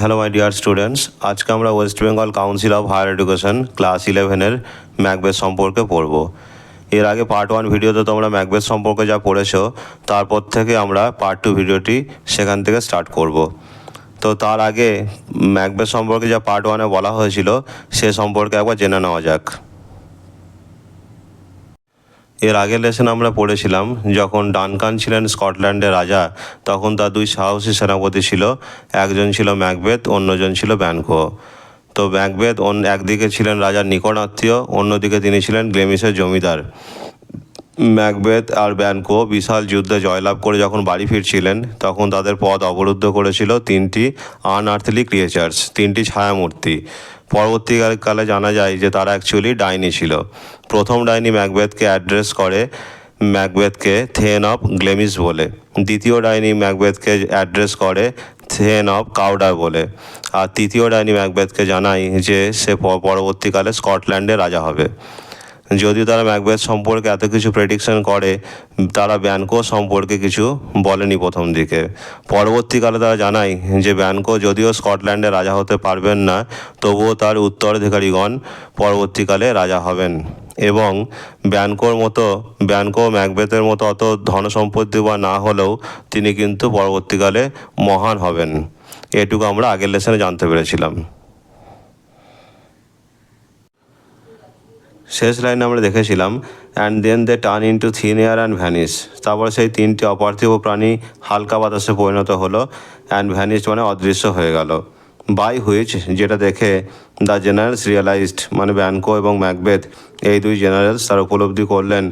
Hello my dear students, আজকে আমরা West Bengal Council of Higher Education class 11-এর Macbeth সম্পর্কে পড়ব। এর আগে পার্ট 1 ভিডিওতে তোমরা ম্যাকবেথ সম্পর্কে যা পড়েছো, তারপর থেকে আমরা পার্ট 2 ভিডিওটি সেখান থেকে স্টার্ট করব। তো তার আগে ম্যাকবেথ সম্পর্কে যা পার্ট 1-এ বলা হয়েছিল সে সম্পর্কে একবার জেনে নেওয়া যাক। এর আগের লেসন আমরা পড়েছিলাম যখন ডানকান ছিলেন স্কটল্যান্ডের রাজা, তখন তার দুই সাহসী সেনাপতি ছিল, একজন ছিল ম্যাকবেথ, অন্যজন ছিল ব্যানকো। তো ম্যাকবেথ একদিকে ছিলেন রাজার নিকট আত্মীয়, অন্যদিকে তিনি ছিলেন গ্লেমিসের জমিদার। ম্যাকবেথ আর ব্যানকো বিশাল যুদ্ধে জয়লাভ করে যখন বাড়ি ফিরছিলেন, তখন তাদের পথ অবরুদ্ধ করেছিল তিনটি আনআর্থলি ক্রিয়েচার্স, তিনটি ছায়ামূর্তি। পরবর্তীকালে জানা যায় যে তারা অ্যাকচুয়ালি ডাইনি ছিল। প্রথম ডাইনি ম্যাকবেথকে অ্যাড্রেস করে ম্যাকবেথকে থেন অফ গ্লেমিস বলে, দ্বিতীয় ডাইনি ম্যাকবেথকে অ্যাড্রেস করে থেন অফ কাউডার বলে, আর তৃতীয় ডাইনি ম্যাকবেথকে জানায় যে সে পরবর্তীকালে স্কটল্যান্ডের রাজা হবে। যদিও তারা ম্যাকবেথ সম্পর্কে এত কিছু প্রেডিকশন করে, তারা ব্যানকো সম্পর্কে কিছু বলেনি প্রথম দিকে। পরবর্তীকালে তারা জানায় যে ব্যানকো যদিও স্কটল্যান্ডে রাজা হতে পারবেন না, তবুও তার উত্তরাধিকারীগণ পরবর্তীকালে রাজা হবেন, এবং ব্যানকো ম্যাকবেথের মতো অত ধনসম্পত্তি বা না হলেও তিনি কিন্তু পরবর্তীকালে মহান হবেন। এটুকু আমরা আগের লেসনে জানতে পেরেছিলাম। শেষ লাইনে আমরা দেখেছিলাম and then they turn into thin air and vanish. তারপর সেই তিনটি অপার্থিব প্রাণী হালকা বাতাসে পরিণত হলো, অ্যান্ড ভ্যানিশ মানে অদৃশ্য হয়ে গেল। বাই হুইচ, যেটা দেখে দ্য জেনারেলস রিয়েলাইজড, মানে ব্যানকো এবং ম্যাকবেথ এই দুই জেনারেলস তারা উপলব্ধি করলেন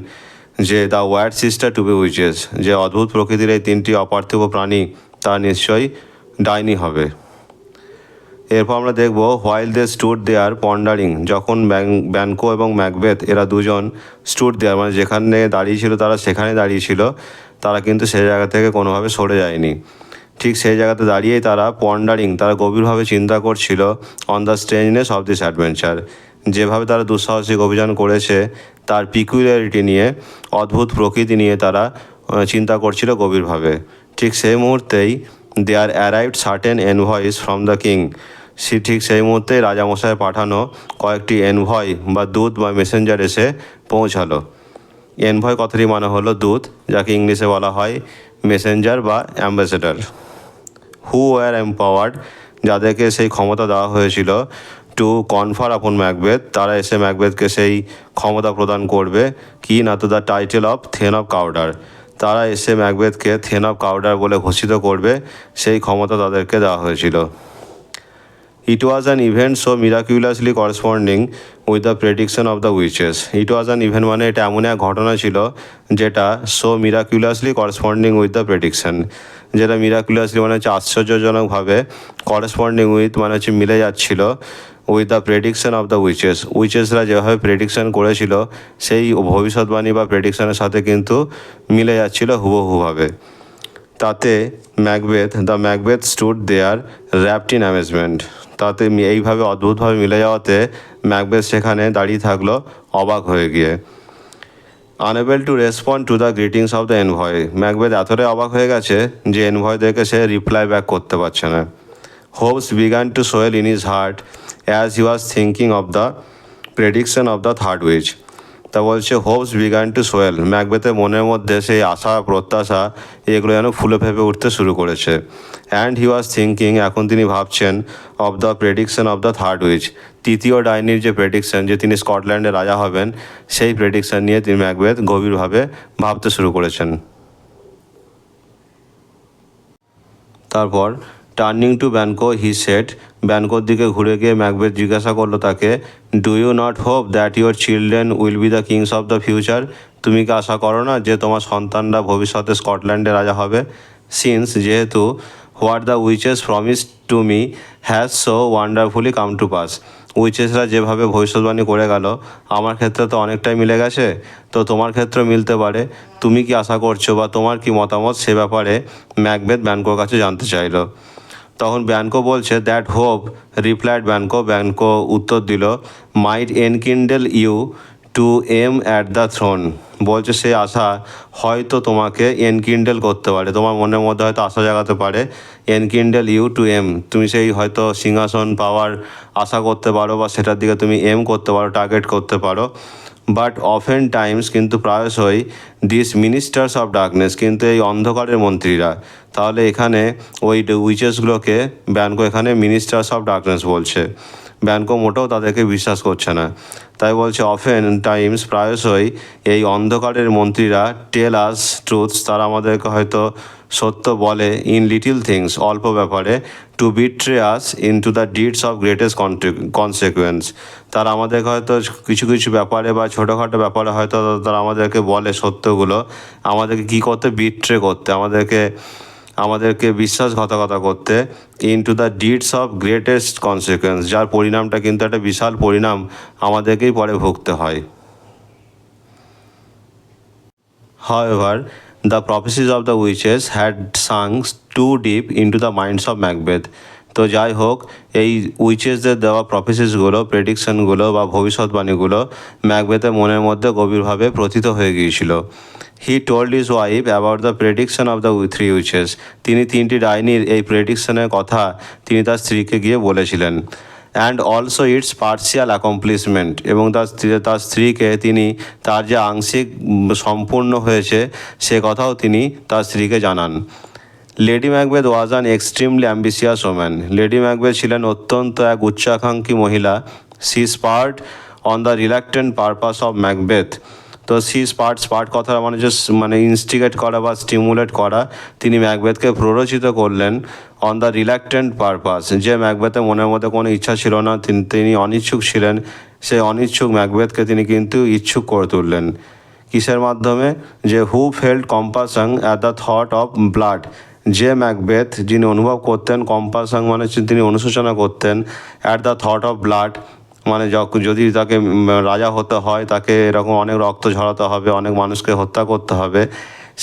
যে the word sister to be witches, যে অদ্ভুত প্রকৃতির এই তিনটি অপার্থিব প্রাণী তারা নিশ্চয়ই ডাইনি হবে। এরপর আমরা দেখব হোয়াইল দে স্টুড দেয়ার পন্ডারিং, যখন ব্যানকো এবং ম্যাকবেথ এরা দুজন স্টুড দেয়ার মানে যেখানে দাঁড়িয়েছিল তারা সেখানে দাঁড়িয়েছিল, তারা কিন্তু সেই জায়গা থেকে কোনোভাবে সরে যায়নি। ঠিক সেই জায়গাতে দাঁড়িয়েই তারা পন্ডারিং, তারা গভীরভাবে চিন্তা করছিল on the strangeness of this adventure, যেভাবে তারা দুঃসাহসিক অভিযান করেছে তার পিকুলারিটি নিয়ে, অদ্ভুত প্রকৃতি নিয়ে তারা চিন্তা করছিল গভীরভাবে। ঠিক সেই মুহূর্তেই there arrived certain envoys from the king, ঠিক সেই মুহূর্তে রাজামশাই পাঠানো কয়েকটি এনভয় বা দূত বা মেসেঞ্জার এসে পৌঁছালো। এনভয় কথাটি মানে হলো দূত, যাকে ইংলিশে বলা হয় মেসেঞ্জার বা অ্যাম্বাসেডার। হু ওয়ার এম্পাওয়ার্ড, যাদেরকে সেই ক্ষমতা দেওয়া হয়েছিল টু কনফার আপন ম্যাকবেথ, তারা এসে ম্যাকবেথকে সেই ক্ষমতা প্রদান করবে কি না, তো the title of thane of Cawdor, তারা এসে ম্যাকবেথকে থেন অফ কাউডার বলে ঘোষিত করবে, সেই ক্ষমতা তাদেরকে দেওয়া হয়েছিল। It was an event so miraculously corresponding with the prediction of the witches. It was an event মানে এটা এমন এক ঘটনা ছিল যেটা so miraculously corresponding with the prediction, যেটা miraculously মানে হচ্ছে আশ্চর্যজনকভাবে, corresponding with মানে হচ্ছে মিলে যাচ্ছিল, with the prediction of the witches, উইচেসরা যেভাবে প্রেডিকশন করেছিল সেই ভবিষ্যৎবাণী বা প্রেডিকশনের সাথে কিন্তু মিলে যাচ্ছিল হুবহুভাবে। তাতে the Macbeth stood there rapt in amazement, তাতে এইভাবে অদ্ভুতভাবে মিলে যাওয়াতে ম্যাকবেথ সেখানে দাঁড়িয়ে থাকলো অবাক হয়ে গিয়ে। Unable to respond to the greetings of the envoy, Macbeth এতটাই অবাক হয়ে গেছে যে এনভয়দেরকে সে রিপ্লাই ব্যাক করতে পারছে না। Hopes began to swell in his heart as he was thinking of the prediction of the third witch. তা বলছে হোপস বিগান টু সোয়েল, ম্যাকবেথের মনের মধ্যে সেই আশা প্রত্যাশা এগুলো যেন ফুলে ফেঁপে উঠতে শুরু করেছে। অ্যান্ড হি ওয়াজ থিঙ্কিং, এখন তিনি ভাবছেন of the prediction of the third which, তৃতীয় ডাইনির যে প্রেডিকশন যে তিনি স্কটল্যান্ডে রাজা হবেন, সেই প্রেডিকশন নিয়ে তিনি ম্যাকবেথ গভীরভাবে ভাবতে শুরু করেছেন। তারপর turning to Banquo he said, ব্যানকোর দিকে ঘুরে গিয়ে ম্যাকবেথ জিজ্ঞাসা করলো তাকে, do you not hope that your children will be the kings of the future, তুমি কি আশা করো না যে তোমার সন্তানরা ভবিষ্যতে স্কটল্যান্ডে রাজা হবে? সিন্স, যেহেতু what the witches promise to me has so wonderfully come to pass, উইচেসরা যেভাবে ভবিষ্যৎবাণী করে গেল আমার ক্ষেত্রে তো অনেকটাই মিলে গেছে, তো তোমার ক্ষেত্রে মিলতে পারে, তুমি কি আশা করছো বা তোমার কি মতামত সে ব্যাপারে ম্যাকবেথ ব্যানকোর কাছে জানতে চাইলো। তখন ব্যানকো বলছে দ্যাট হোপ, রিপ্লাইড ব্যানকো উত্তর দিল, might enkindle you to aim at the throne. বলছে সেই আশা হয়তো তোমাকে এনকিন্ডেল করতে পারে, তোমার মনের মধ্যে হয়তো আশা জাগাতে পারে। এনকিন্ডেল ইউ টু এম, তুমি সেই হয়তো সিংহাসন পাওয়ার আশা করতে পারো বা সেটার দিকে তুমি এম করতে পারো, টার্গেট করতে পারো। বাট অফেন টাইমস, কিন্তু প্রায়শই দিস মিনিস্টার্স অফ ডার্কনেস, কিন্তু এই অন্ধকারের মন্ত্রীরা, তাহলে এখানে ওই উইচেসগুলোকে ব্যানকো এখানে মিনিস্টার্স অফ ডার্কনেস বলছে। ব্যানকো মোটেও তাদেরকে বিশ্বাস করছে না, তাই বলছে অফেন টাইমস, প্রায়শই এই অন্ধকারের মন্ত্রীরা টেল আস ট্রুথস, তারা আমাদেরকে হয়তো সত্য বলে, ইন লিটিল থিংস, অল্প ব্যাপারে, to betray us in to the deeds of greatest consequence. তারা আমাদেরকে হয়তো কিছু কিছু ব্যাপারে বা ছোটোখাটো ব্যাপারে হয়তো তারা আমাদেরকে বলে সত্যগুলো, আমাদেরকে কী করতে, বিট্রে করতে, আমাদেরকে বিশ্বাসঘাতকতা করতে, in to the deeds of greatest consequence, যার পরিণামটা কিন্তু একটা বিশাল পরিণাম আমাদেরকেই পরে ভুগতে হয়। However, the prophecies of the witches had sunk too deep into the minds of Macbeth. তো যাই হোক, এই উইচেসদের দেওয়া প্রফেসিসগুলো, প্রেডিকশনগুলো বা ভবিষ্যৎবাণীগুলো ম্যাকবেথের মনের মধ্যে গভীরভাবে প্রথিত হয়ে গিয়েছিল। He told his wife about the prediction of the three witches. তিনি তিনটি ডাইনির এই প্রেডিকশনের কথা তিনি তার স্ত্রীকে গিয়ে বলেছিলেন। And also it's partial accomplishment, এবং তার স্ত্রীকে তিনি তার যে আংশিক সম্পূর্ণ হয়েছে সে কথাও তিনি তার স্ত্রীকে জানান। Lady Macbeth was an extremely ambitious woman. Lady Macbeth ছিলেন অত্যন্ত এক উচ্চাকাঙ্ক্ষী মহিলা। She spurred on the reluctant purpose of Macbeth. তো সি স্পার্ট কথা মানে ইনস্টিগেট করা বা স্টিমুলেট করা, তিনি ম্যাকবেথকে প্ররোচিত করলেন অন দ্য রিল্যাক্টেন্ট পারপাস, যে ম্যাকবেথের মনের মধ্যে কোনো ইচ্ছা ছিল না, তিনি অনিচ্ছুক ছিলেন, সেই অনিচ্ছুক ম্যাকবেথকে তিনি কিন্তু ইচ্ছুক করে তুললেন। কিসের মাধ্যমে, যে who felt compassion at the thought of blood, যে ম্যাকবেথ যিনি অনুভব করতেন, কম্পাসন মানে তিনি অনুশোচনা করতেন, at the thought of blood মানে যদি তাকে রাজা হতে হয়, তাকে এরকম অনেক রক্ত ঝরাতে হবে, অনেক মানুষকে হত্যা করতে হবে,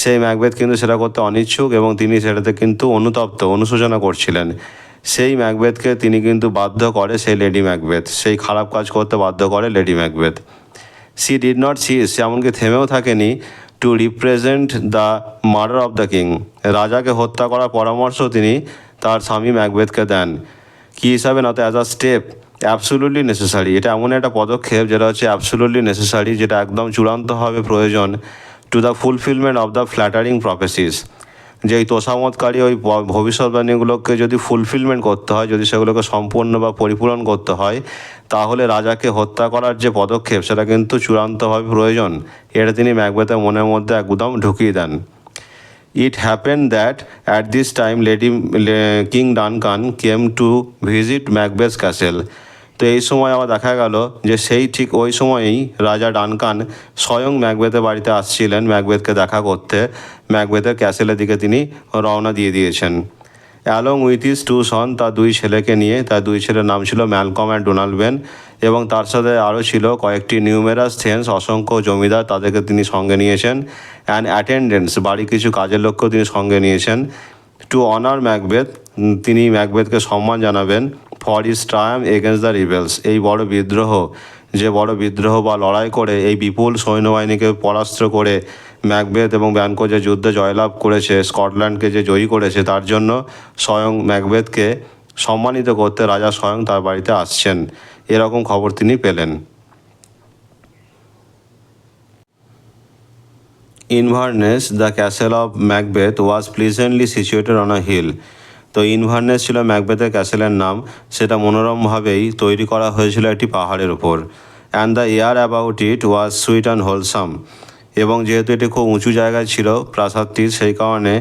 সেই ম্যাকবেথ কিন্তু সেটা করতে অনিচ্ছুক এবং তিনি সেটাতে কিন্তু অনুতপ্ত, অনুশোচনা করছিলেন। সেই ম্যাকবেথকে তিনি কিন্তু বাধ্য করে সেই লেডি ম্যাকবেথ, সেই খারাপ কাজ করতে বাধ্য করে Lady Macbeth. She did not cease, সে এমনকি থেমেও থাকেনি, to represent the murder of the king, রাজাকে হত্যা করার পরামর্শ তিনি তার স্বামী ম্যাকবেথকে দেন। কী হিসাবে, না তো as a step absolutely necessary, এটা এমন একটা পদক্ষেপ যেটা হচ্ছে অ্যাবসোলুটলি নেসেসারি, যেটা একদম চূড়ান্তভাবে প্রয়োজন, to the fulfilment of the flattering prophecies, যে এই তোষামতকারী ওই ভবিষ্যৎবাণীগুলোকে যদি ফুলফিলমেন্ট করতে হয়, যদি সেগুলোকে সম্পূর্ণ বা পরিপূরণ করতে হয়, তাহলে রাজাকে হত্যা করার যে পদক্ষেপ সেটা কিন্তু চূড়ান্তভাবে প্রয়োজন। এটা তিনি ম্যাকবেথের মনের মধ্যে একদম ঢুকিয়ে দেন। It happen that at this time King Duncan came to visit Macbeth castle. তো এই সময় আবার দেখা গেল যে সেই ঠিক ওই সময়েই রাজা ডানকান স্বয়ং ম্যাকবেথের বাড়িতে আসছিলেন ম্যাকবেথকে দেখা করতে। ম্যাকবেথের ক্যাসেলের দিকে তিনি রওনা দিয়ে দিয়েছেন। অ্যালং উইথ হিজ টু সন, তার দুই ছেলেকে নিয়ে, তার দুই ছেলের নাম ছিল ম্যালকম অ্যান্ড ডোনাল্ড বেন, এবং তার সাথে আরও ছিল কয়েকটি নিউমেরাস থেন্স, অসংখ্য জমিদার, তাদেরকে তিনি সঙ্গে নিয়েছেন। অ্যান্ড অ্যাটেন্ডেন্টস, বাড়ি কিছু কাজের লোককেও তিনি সঙ্গে নিয়েছেন। টু অনার ম্যাকবেথ, তিনি ম্যাকবেথকে সম্মান জানাবেন, for is Triumf against the রিবেলস, এই বড় বিদ্রোহ, যে বড় বিদ্রোহ বা লড়াই করে এই বিপুল সৈন্যবাহিনীকে পরাস্ত করে ম্যাকবেথ এবং ব্যানকো যে যুদ্ধে জয়লাভ করেছে, স্কটল্যান্ডকে যে জয়ী করেছে, তার জন্য স্বয়ং ম্যাকবেথকে সম্মানিত করতে রাজা স্বয়ং তার বাড়িতে আসছেন, এরকম খবর তিনি পেলেন। Inverness, the castle of Macbeth was pleasantly situated on a hill. তো ইনভারনেস ছিল ম্যাকবেথের ক্যাসেলের নাম, সেটা মনোরমভাবেই তৈরি করা হয়েছিল একটি পাহাড়ের ওপর। And the air about it was sweet and wholesome, এবং যেহেতু এটি খুব উঁচু জায়গায় ছিল প্রাসাদটির, সেই কারণে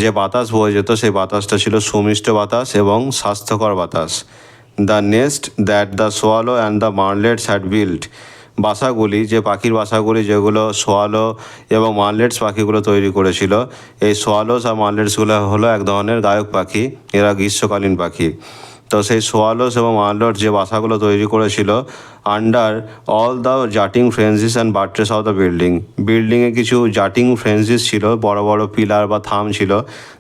যে বাতাস বয়ে যেত সেই বাতাসটা ছিল সুমিষ্ট বাতাস এবং স্বাস্থ্যকর বাতাস। The nest that the swallow and the martlets had built, বাসাগুলি, যে পাখির বাসাগুলি যেগুলো সোয়ালো এবং মার্লেটস পাখিগুলো তৈরি করেছিল, এই সোয়ালোস আর মার্লেটসগুলো হলো এক ধরনের গায়ক পাখি, এরা গ্রীষ্মকালীন পাখি। তো সেই সোয়ালোস এবং মার্লট যে বাসাগুলো তৈরি করেছিল under all the jutting friezes and buttress of the বিল্ডিংয়ে কিছু জাটিং ফ্রেঞ্চিস ছিল, বড় বড় পিলার বা থাম ছিল,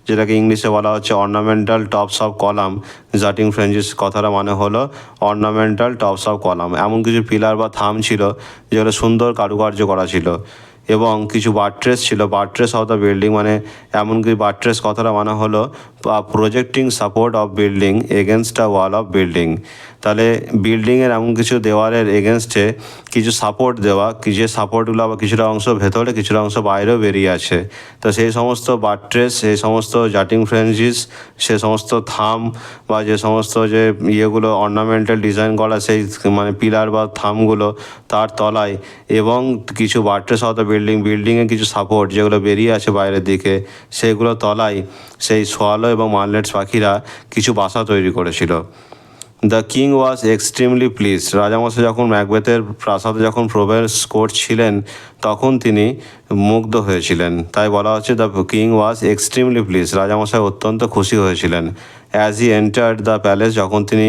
যেটাকে ইংলিশে বলা হচ্ছে অর্নামেন্টাল টপস অফ কলাম। জাটিং ফ্রেঞ্চিস কথাটা মানে হলো অর্নামেন্টাল টপস অফ কলাম। এমন কিছু পিলার বা থাম ছিল যেগুলো সুন্দর কারুকার্য করা ছিল, এবং কিছু বাট্রেস ছিল, বাট্রেস অফ দ্য বিল্ডিং মানে এমনকি বাট্রেস কথাটা মানে হলো projecting support of building against a wall of building. তাহলে বিল্ডিংয়ের এমন কিছু দেওয়ালের এগেনস্টে কিছু সাপোর্ট দেওয়া, যে সাপোর্টগুলো আবার কিছুটা অংশ ভেতরে কিছুটা অংশ বাইরেও বেরিয়ে আছে। তো সেই সমস্ত বাট্রেস, সেই সমস্ত জাটিং ফ্রেঞ্চিস, সে সমস্ত থাম বা যে সমস্ত যে ইয়েগুলো অর্নামেন্টাল ডিজাইন করা সেই মানে পিলার বা থামগুলো তার তলায়, এবং কিছু বাট্রেস অফ দ্য বিল্ডিংয়ে কিছু সাপোর্ট যেগুলো বেরিয়ে আছে বাইরের দিকে, সেগুলো তলায় সেই সোয়ালো এবং মার্লেটস পাখিরা কিছু বাসা তৈরি করেছিল। The king was extremely pleased. রাজামশাই যখন ম্যাকবেথের প্রাসাদে যখন প্রবেশ করছিলেন তখন তিনি মুগ্ধ হয়েছিলেন, তাই বলা হচ্ছে the king was extremely pleased, রাজামশাই অত্যন্ত খুশি হয়েছিলেন। As he entered the palace, যখন তিনি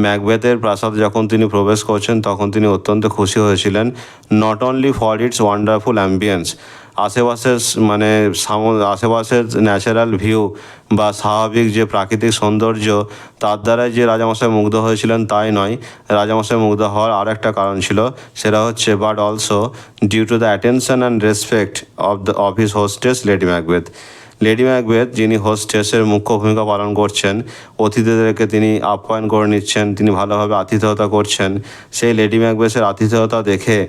ম্যাকবেথের প্রাসাদে যখন তিনি প্রবেশ করছেন তখন তিনি অত্যন্ত খুশি হয়েছিলেন। Not only for its wonderful ambience, আশেপাশের মানে আশেপাশের ন্যাচারাল ভিউ বা স্বাভাবিক যে প্রাকৃতিক সৌন্দর্য তার দ্বারাই যে রাজামশাই মুগ্ধ হয়েছিলেন তাই নয়, রাজামশাই মুগ্ধ হওয়ার আর একটা কারণ ছিল, সেটা হচ্ছে but also due to the attention and respect of his hostess Lady Macbeth. Lady Macbeth যিনি হোস্টেসের মুখ্য ভূমিকা পালন করছেন, অতিথিদেরকে তিনি আপ্যায়ন করে নিচ্ছেন, তিনি ভালোভাবে আতিথেয়তা করছেন, সেই লেডি ম্যাকবেথের আতিথেয়তা দেখে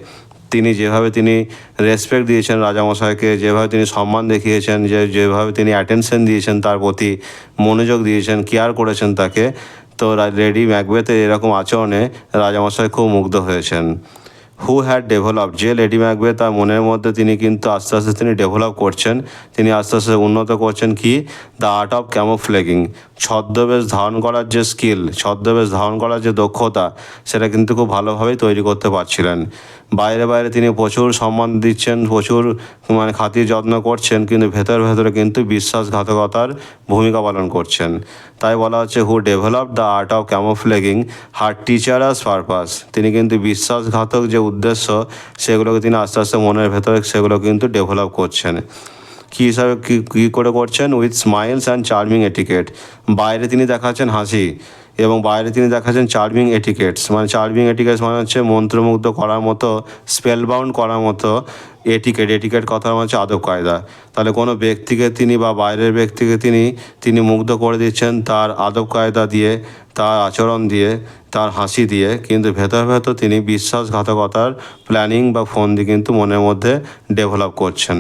তিনি যেভাবে তিনি রেসপেক্ট দিয়েছেন রাজামশাইকে, যেভাবে তিনি সম্মান দেখিয়েছেন, যেভাবে তিনি অ্যাটেনশন দিয়েছেন, তার প্রতি মনোযোগ দিয়েছেন, কেয়ার করেছেন তাকে, তো লেডি ম্যাকবেথের এরকম আচরণে রাজামশাই খুব মুগ্ধ হয়েছেন। হু হ্যাড ডেভেলপ, যে লেডি ম্যাকবেথ তার মনের মধ্যে তিনি কিন্তু আস্তে আস্তে তিনি ডেভেলপ করছেন, তিনি আস্তে আস্তে উন্নত করছেন কি, দ্য আর্ট অফ ক্যামোফ্লেগিং, ছদ্মবেশ ধারণ করার যে স্কিল, ছদ্মবেশ ধারণ করার যে দক্ষতা, সেটা কিন্তু খুব ভালোভাবেই তৈরি করতে পারছিলেন। বাইরে বাইরে তিনি প্রচুর সম্মান দিচ্ছেন, প্রচুর মানে খাতির যত্ন করছেন, কিন্তু ভেতরে ভেতরে কিন্তু বিশ্বাসঘাতকতার ভূমিকা পালন করছেন। তাই বলা হচ্ছে who develop the art of camouflaging her treacherous purpose, তিনি কিন্তু বিশ্বাসঘাতক যে উদ্দেশ্য সেগুলোকে তিনি আস্তে আস্তে মনের ভেতরে সেগুলো কিন্তু ডেভেলপ করছেন। কী হিসাবে কী করে করছেন, with smiles and charming etiquette, বাইরে তিনি দেখাচ্ছেন হাসি এবং বাইরে তিনি দেখাচ্ছেন চার্মিং এটিকেটস, মানে চার্মিং এটিকেটস মানে হচ্ছে মন্ত্রমুগ্ধ করার মতো, স্পেল বাউন্ড করার মতো এটিকেট কথার মানে হচ্ছে আদব কায়দা। তাহলে কোনো ব্যক্তিকে তিনি বা বাইরের ব্যক্তিকে তিনি মুগ্ধ করে দিচ্ছেন তার আদব কায়দা দিয়ে, তার আচরণ দিয়ে, তার হাসি দিয়ে, কিন্তু ভেতর ভেতর তিনি বিশ্বাসঘাতকতার প্ল্যানিং বা ফন্দি কিন্তু মনের মধ্যে ডেভেলপ করছেন।